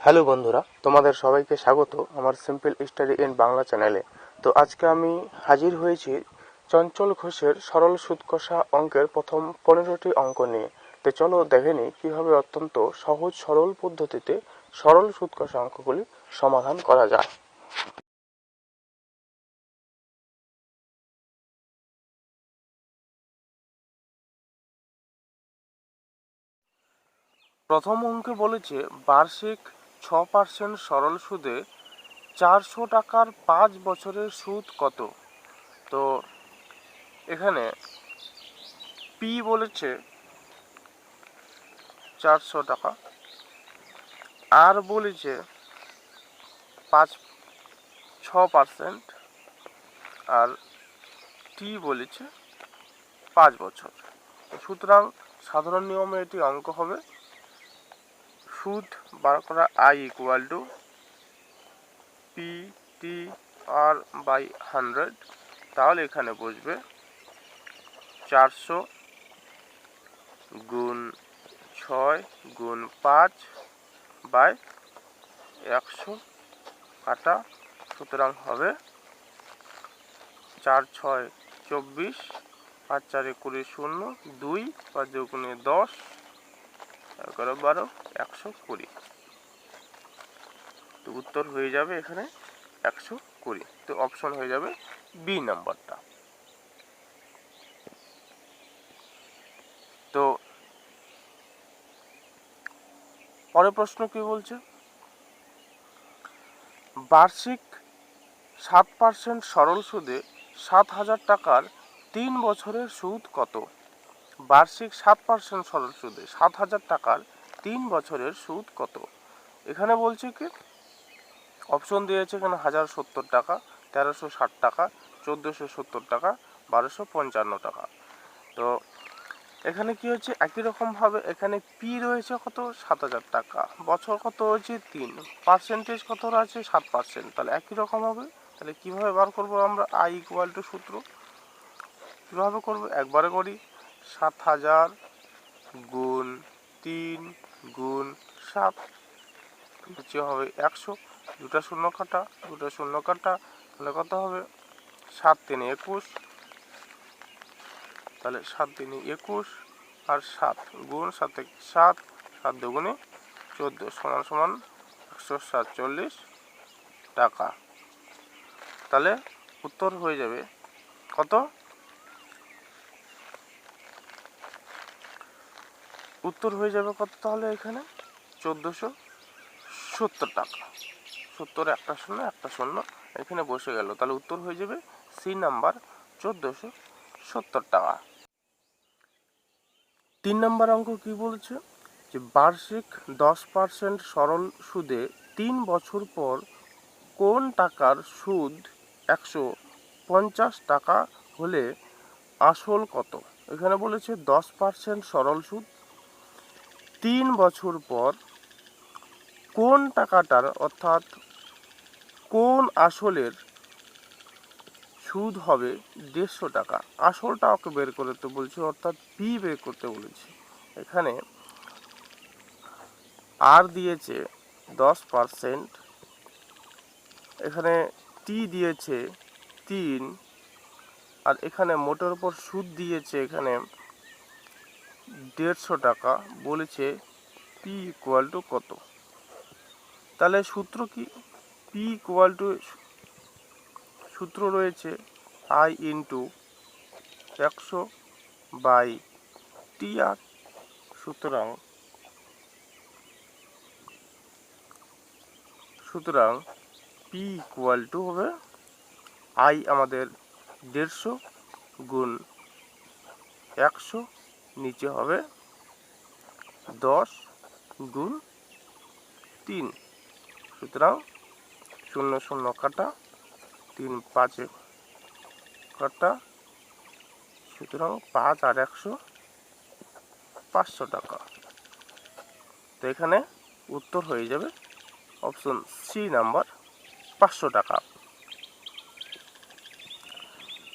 Hello বন্ধুরা, তোমাদের সবাইকে স্বাগত আমার সিম্পল স্টাডি ইন বাংলা চ্যানেলে। তো আজকে আমি হাজির হয়েছি চঞ্চল ঘোষের সরল সুদ কষা অঙ্কের প্রথম 15টি অঙ্ক নিয়ে। তো চলো দেখে নিই কিভাবে অত্যন্ত সহজ সরল পদ্ধতিতে সরল সুদ কষা অঙ্কগুলি সমাধান করা যায়। প্রথম অঙ্কে বলেছে বার্ষিক 6% সরল সুদে 400 টাকার 5 বছরের সুদ কত। তো এখানে পি বলেছে 400 টাকা, আর বলেছে 6%, আর টি বলেছে 5 বছর। সুতরাং সাধারণ নিয়মে এটি অঙ্ক হবে সুদ বার করা I equal to P T R by 100। তাহলে এখানে বসবে 400 গুণ 6 গুণ 5 বাই 100 কাটা, সুতরাং হবে 4 6 24, 5 4 20 0, 2 5 2 10, 11 12, 120। তো উত্তর হয়ে যাবে এখানে 120। তো অপশন হয়ে যাবে বি নাম্বারটা। তো পরের প্রশ্ন কি বলছে, বার্ষিক 7% সরল সুদে 7,000 টাকার 3 বছরের সুদ কত। বার্ষিক 7% সরল সুদে 7,000 টাকার 3 বছরের সুদ কত। এখানে বলছে কি অপশন দিয়েছে এখানে 1070 টাকা, 1360 টাকা, 1470 টাকা, 1255 টাকা। তো এখানে কি হচ্ছে, একই রকমভাবে এখানে পি রয়েছে কত 7,000 টাকা, বছর কত হচ্ছে 3, পার্সেন্টেজ কত আছে 7%। তাহলে একই রকম হবে। তাহলে কিভাবে বার করব আমরা আই ইকুয়াল টু সূত্র কিভাবে করব, একবারে করি 7,000 গুণ 3 গুণ 7, নিচে হবে 100, দুটা শূন্য কাটা দুটা শূন্য কাটা, তাহলে কত হবে 7 3 21, তাহলে 7 3 21 আর 7 গুণ 7 7, 7 দুগুণে 14 সমান সমান 147 টাকা। তাহলে উত্তর হয়ে যাবে কত, উত্তর হয়ে যাবে কত তাহলে এখানে 1470 টাকা। 70 একটা শূন্য একটা শূন্য এখানে বসে গেল, তাহলে উত্তর হয়ে যাবে সি নাম্বার 1470 টাকা। 3 নম্বর অঙ্ক কি বলছে, যে বার্ষিক 10% সরল সুদে 3 বছর পর কোন টাকার সুদ 150 টাকা হলে আসল কত। এখানে বলেছে 10% সরল সুদ 3 বছর পর কোন টাকাটার অর্থাৎ কোন আসলের সুদ হবে 150 টাকা। আসলটা ওকে বের করতে বলছে, অর্থাৎ পি বের করতে বলেছে। এখানে আর দিয়েছে 10%, এখানে টি দিয়েছে 3, আর এখানে মোটের উপর সুদ দিয়েছে এখানে 150 টাকা, বলেছে পি ইকুয়াল টু কত। তাহলে সূত্র কি, পি ইকুয়াল টু সূত্র রয়েছে আই ইন্টু 100 বাই টি আর। সুতরাং পি ইকুয়াল টু হবে আই আমাদের 150 গুণ 100, নিচে হবে 10 গুণ 3, সুতরাং 0 0 কাটা, 3 5 কাটা, সুতরাং 5 আর 100 500 টাকা। তো এখানে উত্তর হয়ে যাবে অপশন সি নাম্বার 500 টাকা।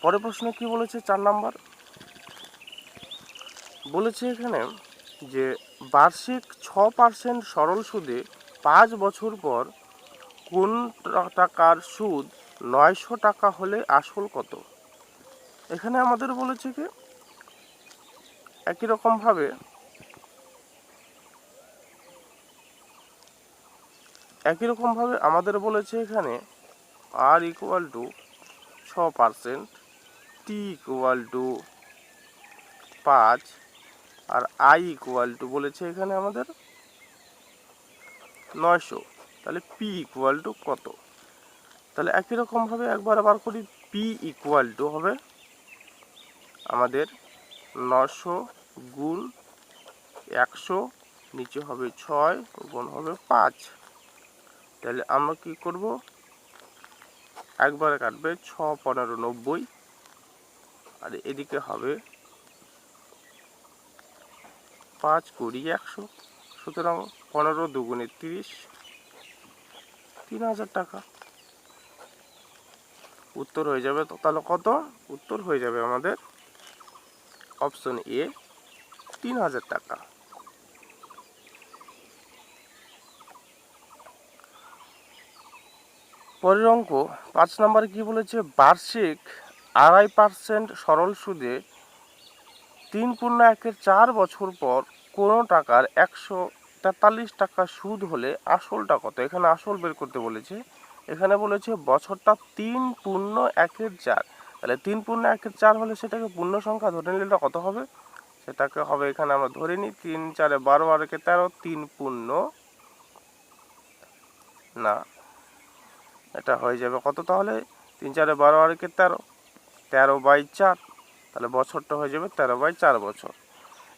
পরের প্রশ্ন কি বলেছে, 4 নাম্বার বলেছে এখানে যে বার্ষিক 6% সরল সুদে 5 বছর পর কোন টাকার সুদ 900 টাকা হলে আসল কত? এখানে আমাদের বলেছে কি একই রকমভাবে আমাদের বলেছে এখানে r equal to 6%, t equal to 5 আর আই ইকুয়াল টু বলেছে এখানে আমাদের 900। তাহলে পি ইকুয়াল টু কত? তাহলে একই রকমভাবে একবার আবার করি। পি ইকুয়াল টু হবে আমাদের 900 গুণ 100, নিচে হবে 6 গুণ হবে 5। তাহলে আমরা কি করব, একবারে কাটবে 6 15 90, আর এদিকে হবে 5 20 100। সুতরাং 15 দুগুণে 30, 3000 টাকা উত্তর হয়ে যাবে। তো তাহলে কত? উত্তর হয়ে যাবে আমাদের অপশন এ, 3000 টাকা। পরের অঙ্ক 5 নম্বরে কি বলেছে, বার্ষিক 2.5% সরল সুদে 3.1 বছর পর কোনো টাকার 143 টাকা সুদ হলে আসলটা কত? এখানে আসল বের করতে বলেছে। এখানে বলেছে বছরটা 3.1/4, তাহলে 3.1/4 হলে সেটাকে পূর্ণ সংখ্যা ধরে নিলে কত হবে? সেটাকে হবে এখানে আমরা ধরে নিই 3 4 12 আর 13, 3 পূর্ণ না, এটা হয়ে যাবে কত তাহলে? 3 4 12 আর 13, 13/4, তাহলে বছরটা হয়ে যাবে 13/4 বছর।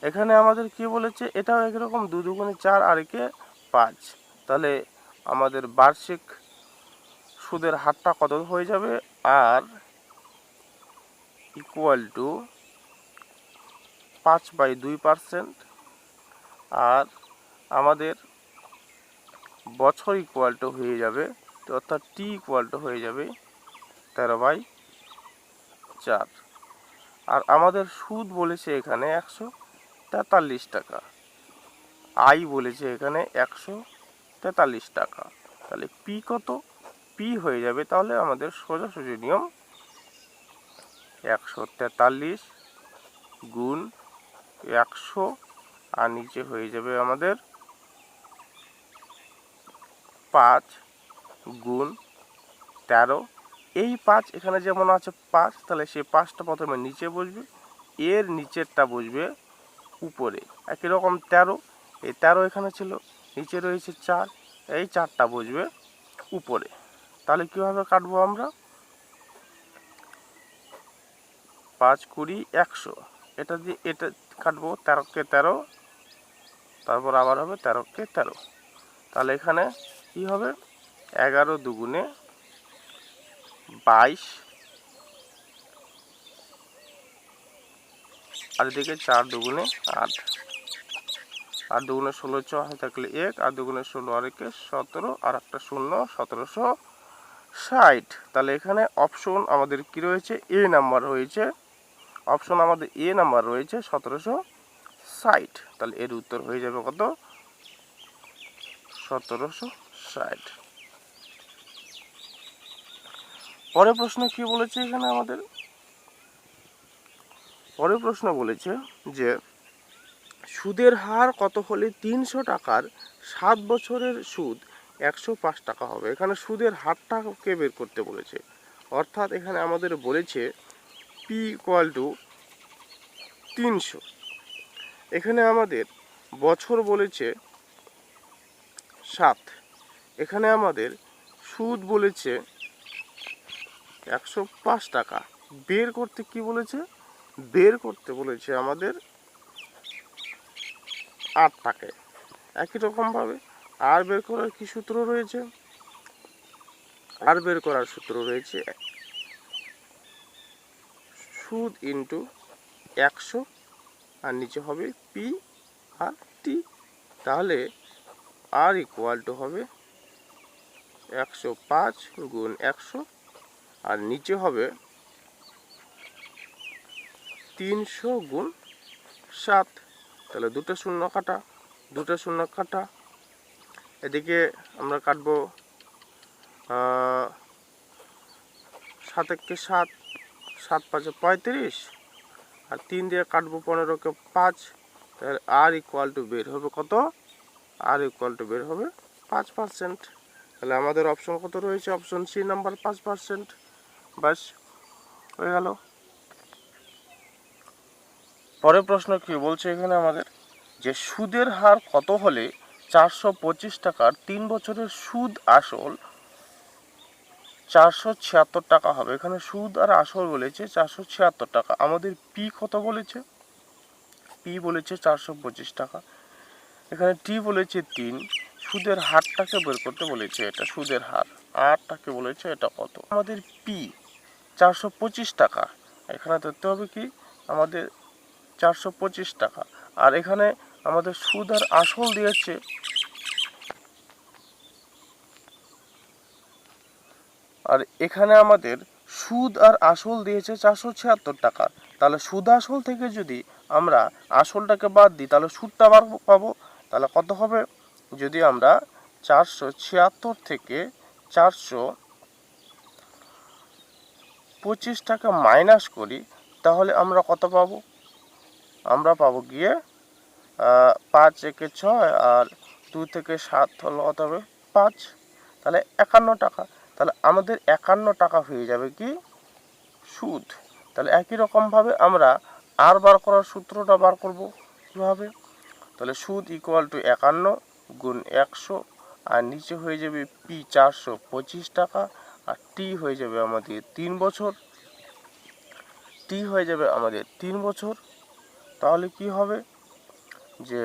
এখানে আমাদের কি বলেছে, এটাও একরকম 2 দুগুণে 4 আর 5, তাহলে আমাদের বার্ষিক সুদের হারটা কত হয়ে যাবে? আর ইকুয়াল টু 5/2%, আর আমাদের বছর ইকুয়াল টু হয়ে যাবে, অর্থাৎ টি ইকুয়াল টু হয়ে যাবে 13/4। আর আমাদের সুদ বলেছে এখানে 143 টাকা, আই বলেছে এখানে 143 টাকা। তাহলে পি কত? পি হয়ে যাবে তাহলে আমাদের সোজাসুজি নিয়ম 143 গুণ 100, আর নিচে হয়ে যাবে আমাদের 5 গুণ 13। এই 5 এখানে যেমন আছে 5, তাহলে সেই 5টা প্রথমে নিচে বসবে, এর নিচেরটা বসবে উপরে। একই রকম 13, এই 13 এখানে ছিল, নিচে রয়েছে 4, এই 4টা বসবে উপরে। তাহলে কীভাবে কাটবো আমরা? 5 20 100, এটা দিয়ে এটা কাটবো, 13কে 13, তারপর আবার হবে 13কে 13। তাহলে এখানে কি হবে? 11 দুগুণে 22, আর এদিকে 4 দুগুণে 8, 8 দুগুণে 16, 6 থাকলে 1, আর দুগুণে 16 আর 1 17, আর একটা 0, 1760। তাহলে এখানে অপশন আমাদের কি রয়েছে? এ নাম্বার রয়েছে। অপশন আমাদের এ নাম্বার রয়েছে 1760। তাহলে এর উত্তর হয়ে যাবে কত? 1760। পরের প্রশ্ন কি বলেছে এখানে আমাদের? পরের প্রশ্ন বলেছে যে সুদের হার কত হলে 300 টাকার 7 বছরের সুদ 105 টাকা হবে? এখানে সুদের হারটাকে বের করতে বলেছে, অর্থাৎ এখানে আমাদের বলেছে পি ইকুয়াল টু 300। এখানে আমাদের বছর বলেছে 7, এখানে আমাদের সুদ বলেছে 105 টাকা। বের করতে কি বলেছে? বের করতে বলেছে আমাদের 8 টাকায়। একই রকমভাবে আর বের করার কি সূত্র রয়েছে? আর বের করার সূত্র রয়েছে সুদ ইন্টু 100, আর নিচে হবে পি আর টি। তাহলে আর ইকুয়াল টু হবে 105 গুণ 100, আর নিচে হবে 300 গুণ 7। তাহলে দুটো শূন্য কাটা, দুটো শূন্য কাটা, এদিকে আমরা কাটবো 7 একে 7, 7 5 35, আর 3 দিয়ে কাটবো 15কে 5, তাহলে আর ইকুয়াল টু বের হবে কত? আর ইকুয়াল টু বের হবে 5%। তাহলে আমাদের অপশন কত রয়েছে? Option C number 5%। বাস হয়ে গেল। পরের প্রশ্ন কি বলছে এখানে আমাদের, যে সুদের হার কত হলে 425 টাকার 3 বছরের সুদ আসল 476 টাকা হবে? এখানে সুদ আর আসল বলেছে 476 টাকা। আমাদের পি কত বলেছে? পি বলেছে 425 টাকা। এখানে টি বলেছে 3। সুদের হারটাকে বের করতে বলেছে, এটা সুদের হার। আরটাকে বলেছে এটা কত? আমাদের পি 425 টাকা। এখানে ধরতে হবে কি আমাদের 425 টাকা। আর এখানে আমাদের সুদ আর আসল দিয়েছে, আর এখানে আমাদের সুদ আর আসল দিয়েছে 476 টাকা। তাহলে সুদ আসল থেকে যদি আমরা আসলটাকে বাদ দিই তাহলে সুদটা পাবো। তাহলে কত হবে? যদি আমরা 476 থেকে 425 টাকা মাইনাস করি তাহলে আমরা কত পাবো? আমরা পাবো গিয়ে 5 একে 6 আর 2 থেকে 7 হলো কত হবে? 5। তাহলে 51 টাকা। তাহলে আমাদের 51 টাকা হয়ে যাবে কি সুদ। তাহলে একই রকমভাবে আমরা আর বার করার সূত্রটা বার করব কীভাবে? তাহলে সুদ ইকুয়াল টু 51 গুণ 100, আর নিচে হয়ে যাবে পি 425 টাকা, আর টি হয়ে যাবে আমাদের 3 বছর। টি হয়ে যাবে আমাদের 3 বছর। তাহলে কি হবে যে,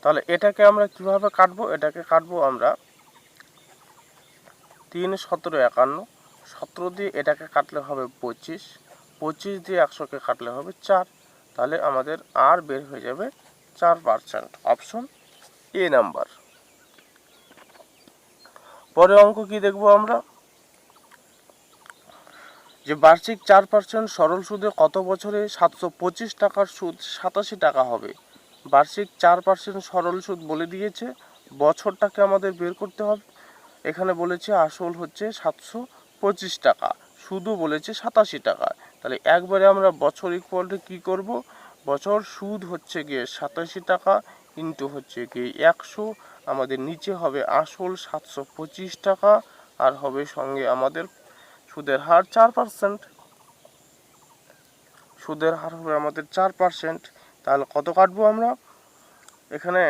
তাহলে এটাকে আমরা কিভাবে কাটবো? এটাকে কাটবো আমরা 3 17 51, 17 দিয়ে এটাকে কাটলে হবে 25, 25 দিয়ে 100কে কাটলে হবে 4। তাহলে আমাদের আর বের হয়ে যাবে 4%। Option A number. পরের অঙ্ক কি দেখবো আমরা, যে বার্ষিক 4% সরল সুদে কত বছরে 725 টাকার সুদ 87 টাকা হবে? বার্ষিক 4% সরল সুদ বলে দিয়েছে, বছরটাকে আমাদের বের করতে হবে। এখানে বলেছে আসল হচ্ছে 725 টাকা, সুদও বলেছে 87 টাকা। তাহলে একবারে আমরা বছর ইকুয়াল টু কী করবো? বছর সুদ হচ্ছে গিয়ে 87 টাকা ইন্টু হচ্ছে গিয়ে 100, আমাদের নিচে হবে আসল 725 টাকা, আর হবে সঙ্গে আমাদের সুদের হার 4%। সুদের হার হবে আমাদের 4%। তাহলে কত কাটবো আমরা? এখানে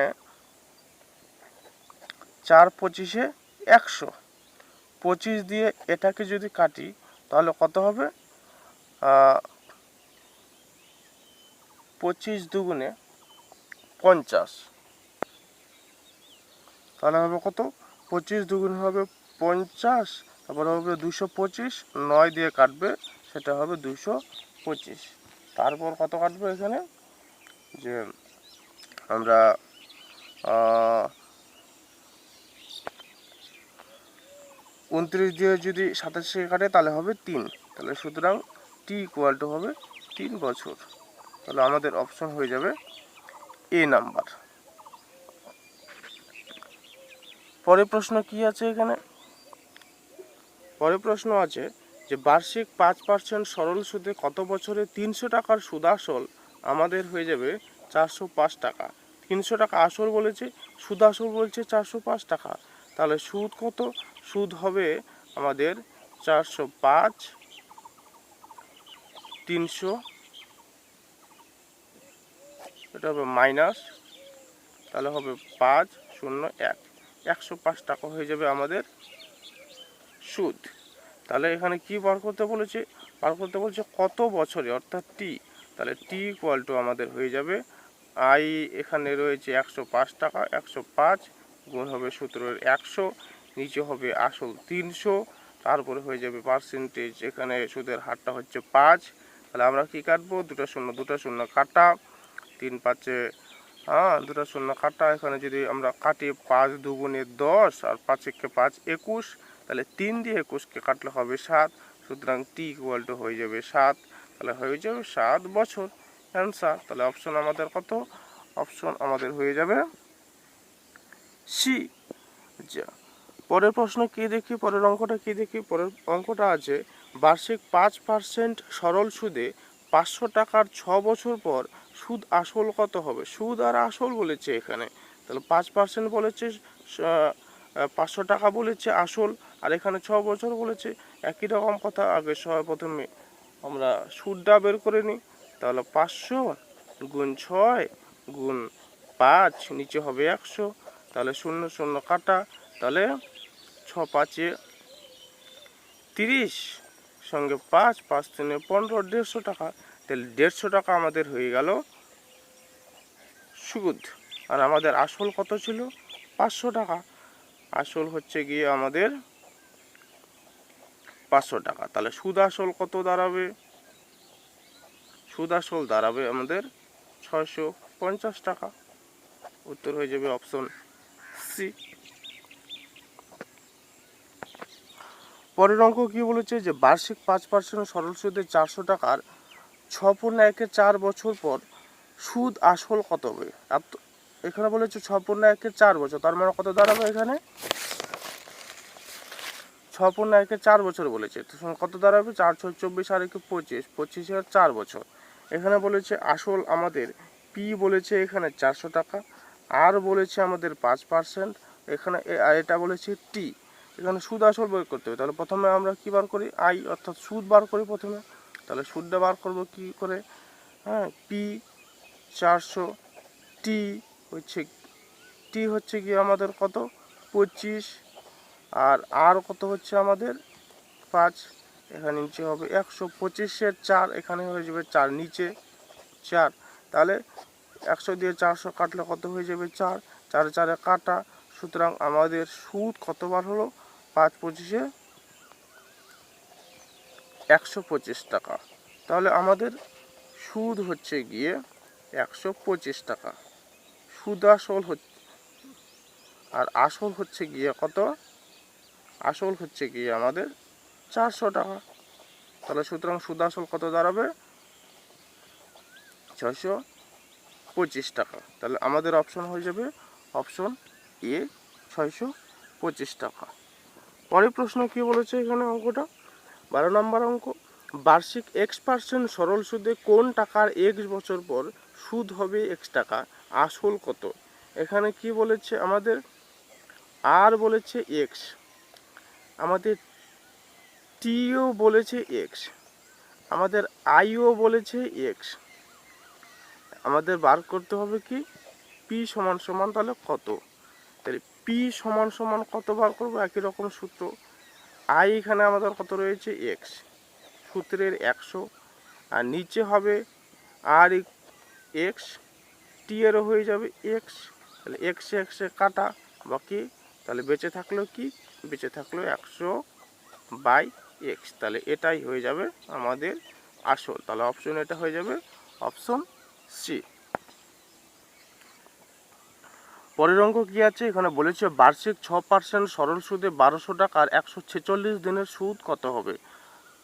4 25-এ 100, 25 দিয়ে এটাকে যদি কাটি তাহলে কত হবে? 25 দুগুণে 50, তাহলে হবে কত? 25 দুগুণে হবে 50, তারপরে হবে 225, 9 দিয়ে কাটবে সেটা হবে 225। তারপর কত কাটবে এখানে? যে আমরা 29 দিয়ে যদি 27 কাটে তাহলে হবে 3। তাহলে সুতরাং টি ইকুয়াল টু হবে 3 বছর। তাহলে আমাদের অপশন হয়ে যাবে এ নাম্বার। পরের প্রশ্ন কি আছে এখানে? পরের প্রশ্ন আছে যে বার্ষিক 5% সরল সুদে কত বছরে 300 টাকার সুদ আসল আমাদের হয়ে যাবে 405 টাকা। 300 টাকা আসল বলেছে, সুদ আসল বলছে 405 টাকা। তাহলে সুদ কত? সুদ হবে আমাদের 405, 300, এটা হবে মাইনাস, তাহলে হবে 5 0 1, 105 টাকা হয়ে যাবে আমাদের সুদ। তাহলে এখানে কি বার করতে বলেছে? বার করতে বলছে কত বছরে, অর্থাৎ টি। তাহলে টি ইকুয়াল টু আমাদের হয়ে যাবে আই, এখানে রয়েছে 105 টাকা, 105 গুণ হবে সূত্রের 100, নিচে হবে আসল 300, তারপরে হয়ে যাবে পার্সেন্টেজ, এখানে সুদের হারটা হচ্ছে 5। তাহলে আমরা কি কাটবো? দুটো শূন্য কাটা, 3 5-এ দুটো শূন্য কাটা, এখানে যদি আমরা কাটি 5 দুগুণে 10 আর 5 একে 5 21, তাহলে 3 দিয়ে 21কে কাটলে হবে 7। সুতরাং টি ইকুয়াল টু হয়ে যাবে 7। তাহলে হয়ে যাবে 7 বছর অ্যান্সার। তাহলে অপশন আমাদের কত? অপশন আমাদের হয়ে যাবে সি। আচ্ছা, পরের প্রশ্ন কি দেখি, পরের অঙ্কটা কি দেখি। পরের অঙ্কটা আছে বার্ষিক 5% সরল সুদে 500 টাকার 6 বছর পর সুদ আসল কত হবে। সুদ আর আসল বলেছে এখানে, তাহলে 5% বলেছে, 500 টাকা বলেছে আসল, আর এখানে 6 বছর বলেছে। একই রকম কথা, আগে প্রথমে আমরা সুদটা বের করে নিই। তাহলে 500 গুণ 6 গুণ 5, নিচে হবে 100, তাহলে 0 0 কাটা, তাহলে 6 5 30, সঙ্গে 5 5 3 15, 150 টাকা। তাহলে 150 টাকা আমাদের হয়ে গেল সুদ। আর আমাদের আসল কত ছিল? 500 টাকা। আসল হচ্ছে গিয়ে আমাদের 500 টাকা। তাহলে সুদ আসল কত দাঁড়াবে? সুদ আসল দাঁড়াবে আমাদের 650 টাকা। উত্তর হয়ে যাবে অপশন সি। পরের অঙ্ক কি বলেছে যে বার্ষিক 5% সরল সুদে 400 টাকার 6/4 বছর পর সুদ আসল কত হবে। আর এখানে বলেছে 6/4 বছর, তার মানে কত দাঁড়াবে এখানে? 6/4 বছর বলেছে, তো কত দাঁড়াবে? 4 6 24 আর 1 25, 25 4 বছর। এখানে বলেছে আসল আমাদের পি বলেছে এখানে 400 টাকা, আর বলেছে আমাদের 5%, এখানে এটা বলেছে টি। এখানে সুদ আসল বের করতে হবে। তাহলে প্রথমে আমরা কি বার করি? আই, অর্থাৎ সুদ বার করি প্রথমে। তাহলে সুদটা বার করবো কি করে? হ্যাঁ, পি 400, টি হচ্ছে কি আমাদের কত? 25, আর কত হচ্ছে আমাদের? 5, এখানে নিচে হবে 100, 25 4, এখানে হয়ে যাবে 4, নিচে 4। তাহলে 100 দিয়ে 400 কাটলে কত হয়ে যাবে? 4, 4 4 কাটা। সুতরাং আমাদের সুদ কতবার হলো? 5 25 125 টাকা। তাহলে আমাদের সুদ হচ্ছে গিয়ে 125 টাকা। সুদ আসল হচ্ছে, আর আসল হচ্ছে গিয়ে কত? আসল হচ্ছে গিয়ে আমাদের 400 টাকা। তাহলে সুতরাং সুদ আসল কত দাঁড়াবে? 625 টাকা। তাহলে আমাদের অপশন হয়ে যাবে অপশন এ, 625 টাকা। পরের প্রশ্ন কি বলেছে এখানে অঙ্কটা? 12 নম্বর অঙ্ক, বার্ষিক X% সরল সুদে কোন টাকার X বছর পর সুদ হবে X টাকা, আসল কত? এখানে কি বলেছে আমাদের? আর বলেছে X, আমাদের টিও বলেছে X, আমাদের আইও বলেছে X। আমাদের বার করতে হবে কি? পি সমান সমান তাহলে কত? তাহলে পি সমান সমান কত বার করবো? একই রকম সূত্র। আই এখানে আমাদের কত রয়েছে? X, সূত্রের 100, আর নিচে হবে আর X, টি এরও হয়ে যাবে X। তাহলে এক্সে এক্সে কাটা, বাকি তাহলে বেঁচে থাকলো কি? বেঁচে থাকলো 100/X। তাহলে এটাই হয়ে যাবে আমাদের আসল। তাহলে অপশন এটা হয়ে যাবে অপশন সি। পরের অঙ্ক কি আছে এখানে বলেছে বার্ষিক 6% সরল সুদে 1200 টাকার 146 দিনের সুদ কত হবে।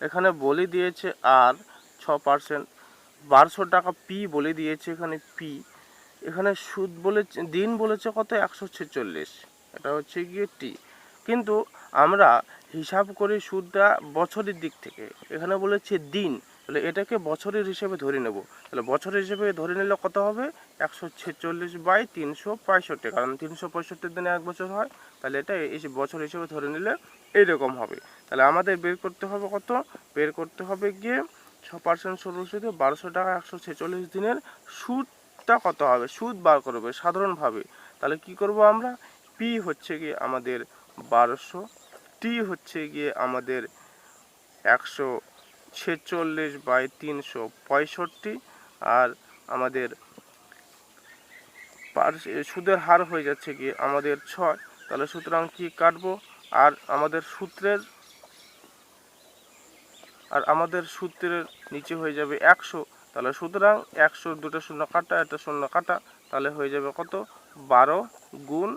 এখানে বলে দিয়েছে আর 6%, 1200 টাকা পি বলে দিয়েছে এখানে পি, এখানে সুদ বলেছে, দিন বলেছে কত? 146, এটা হচ্ছে গিয়ে টি। কিন্তু আমরা হিসাব করি সুদটা বছরের দিক থেকে, এখানে বলেছে দিন, তাহলে এটাকে বছরের হিসেবে ধরে নেব। তাহলে বছরের হিসেবে ধরে নিলে কত হবে? 146/365, কারণ 365 দিনে 1 বছর হয়। তাহলে এটা এই বছর হিসেবে ধরে নিলে এইরকম হবে। তাহলে আমাদের বের করতে হবে কত? বের করতে হবে গিয়ে 6% সরল সুদে 1200 টাকা 146 দিনের সুদটা কত হবে, সুদ বার করবে সাধারণভাবে। তাহলে কি করব আমরা? পি হচ্ছে গিয়ে আমাদের 1200, টি হচ্ছে গিয়ে আমাদের 146/365, আর আমাদের সুদের হার হয়ে যাচ্ছে গিয়ে আমাদের 6। তাহলে সুতরাং কি কাটবো? আর আমাদের সূত্রের নিচে হয়ে যাবে 100। তাহলে সুতরাং 100, দুটো শূন্য কাটা, একটা শূন্য কাটা, তাহলে হয়ে যাবে কত? 12 গুণ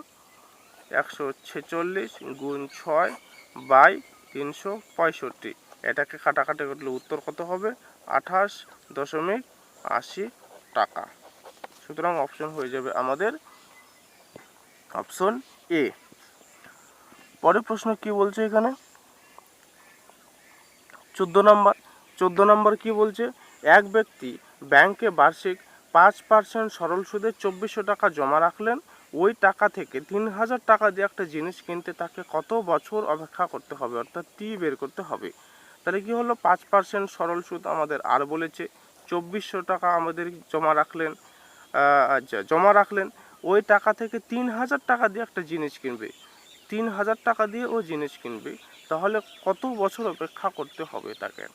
146 গুণ 6/365। এটাকে কাটাকাটি করলে উত্তর কত হবে? 28.80 টাকা। সুতরাং অপশন হয়ে যাবে আমাদের অপশন এ। পরের প্রশ্ন কি বলছে এখানে 14 নম্বর কি বলছে, এক ব্যক্তি ব্যাংকে বার্ষিক 5% সরল সুদে 2400 টাকা জমা রাখলেন, ওই টাকা থেকে 3000 টাকা দিয়ে একটা জিনিস কিনতে তাকে কত বছর অপেক্ষা করতে হবে, অর্থাৎ টি বের করতে হবে। তাহলে কি হলো, 5% সরল সুদ আমাদের আর বলেছে, 2400 টাকা আমাদের জমা রাখলেন, ওই টাকা থেকে 3000 টাকা দিয়ে একটা জিনিস কিনবে, 3000 টাকা দিয়ে ও জিনিস কিনবে, তাহলে কত বছর অপেক্ষা করতে হবে তাকে।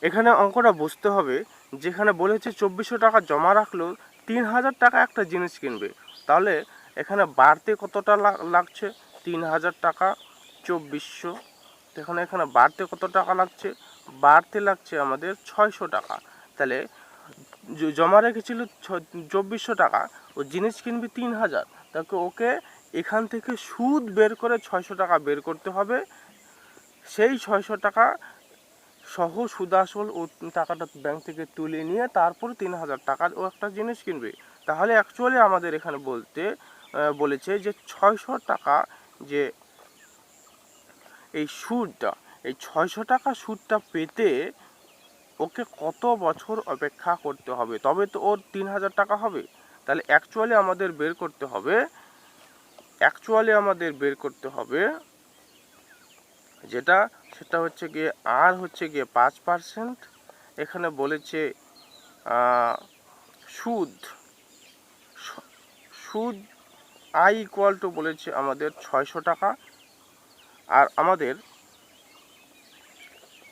এখানে অঙ্কটা বুঝতে হবে, যেখানে বলেছে 2400 টাকা জমা রাখলেও 3000 টাকা একটা জিনিস কিনবে, তাহলে এখানে বাড়তে কতটা লাগছে, 3000 টাকা 2400, এখানে বাড়তে কত টাকা লাগছে, বাড়তে লাগছে আমাদের 600 টাকা। তাহলে জমা রেখেছিল 2400 টাকা, ও জিনিস কিনবে 3000, তাকে ওকে এখান থেকে সুদ বের করে 600 টাকা বের করতে হবে, সেই 600 টাকা সহ সুদ আসল ও টাকাটা ব্যাংক থেকে তুলে নিয়ে তারপর 3000 টাকার ও একটা জিনিস কিনবে। তাহলে অ্যাকচুয়ালি আমাদের এখানে বলেছে যে 600 টাকা, যে এই সুদটা, এই 600 টাকা সুদটা পেতে ওকে কত বছর অপেক্ষা করতে হবে, তবে তো ওর 3000 টাকা হবে। তাহলে অ্যাকচুয়ালি আমাদের বের করতে হবে যেটা, সেটা হচ্ছে গিয়ে আর হচ্ছে গিয়ে 5%। এখানে বলেছে সুদ আই ইকুয়াল টু বলেছে আমাদের 600 টাকা, আর আমাদের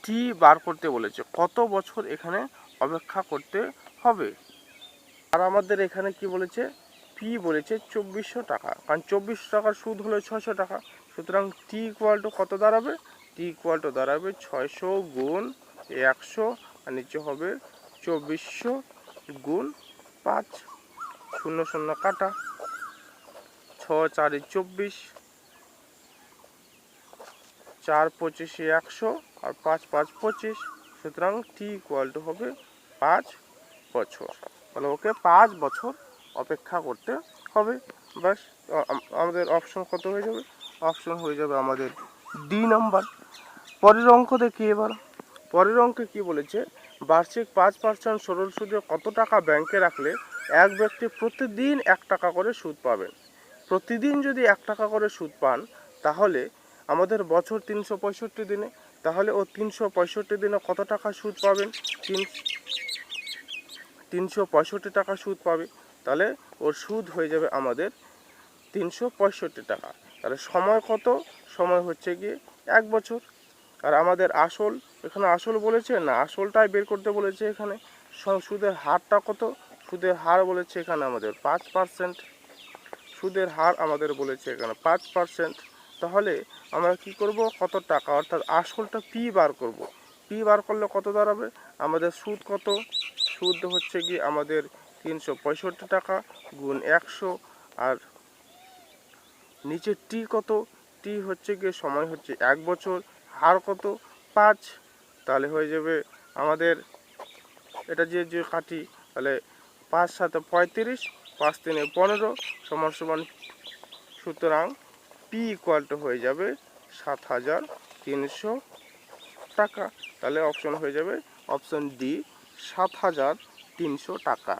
টি বার করতে বলেছে, কত বছর এখানে অপেক্ষা করতে হবে। আর আমাদের এখানে কি বলেছে, পি বলেছে 2400 টাকা, কারণ 2400 টাকার সুদ হলো 600 টাকা, সুতরাং টি ইকুয়াল টু কত দাঁড়াবে, টি ইকুয়াল টু দাঁড়াবে 600 গুণ 100, আর নিচে হবে 2400 গুণ 5, 0 0 কাটা, 6 4 24, 4 25 100, আর 5 5 25, সুতরাং টি ইকুয়াল টু হবে 5 বছর। মানে ওকে 5 বছর অপেক্ষা করতে হবে। ব্যাস, আমাদের অপশন কত হয়ে যাবে, অপশন হয়ে যাবে আমাদের ডি নাম্বার। পরের অঙ্ক দেখি এবার। পরের অঙ্কে কি বলেছে, বার্ষিক 5% সরল সুদে কত টাকা ব্যাংকে রাখলে এক ব্যক্তি প্রতিদিন 1 টাকা করে সুদ পাবেন। প্রতিদিন যদি 1 টাকা করে সুদ পান, তাহলে আমাদের বছর 365 দিনে, তাহলে ও 365 দিনে কত টাকা সুদ পাবেন, 365 টাকা সুদ পাবে। তাহলে ওর সুদ হয়ে যাবে আমাদের 365 টাকা। তাহলে সময় কত, সময় হচ্ছে গিয়ে 1 বছর। আর আমাদের আসল, এখানে আসল বলেছে না, আসলটাই বের করতে বলেছে। এখানে সুদের হারটা কত, সুদের হার বলেছে এখানে আমাদের 5%, সুদের হার আমাদের বলেছে এখানে 5%। তাহলে আমরা কি করব, কত টাকা, অর্থাৎ আসলটা পি বার করব। পি বার করলে কত দাঁড়াবে, আমাদের সুদ কত, সুদ হচ্ছে কি আমাদের 365 টাকা গুণ 100, আর নিচে টি কত, টি হচ্ছে গিয়ে সময় হচ্ছে 1 বছর, হার কত 5। তাহলে হয়ে যাবে আমাদের এটা যে কাটি, তাহলে 5 7 35, 5 3 15 সমান সমান, সুতরাং পি ইকুয়াল টু হয়ে যাবে 7300 টাকা। তাহলে অপশন হয়ে যাবে অপশন ডি, 7300 টাকা।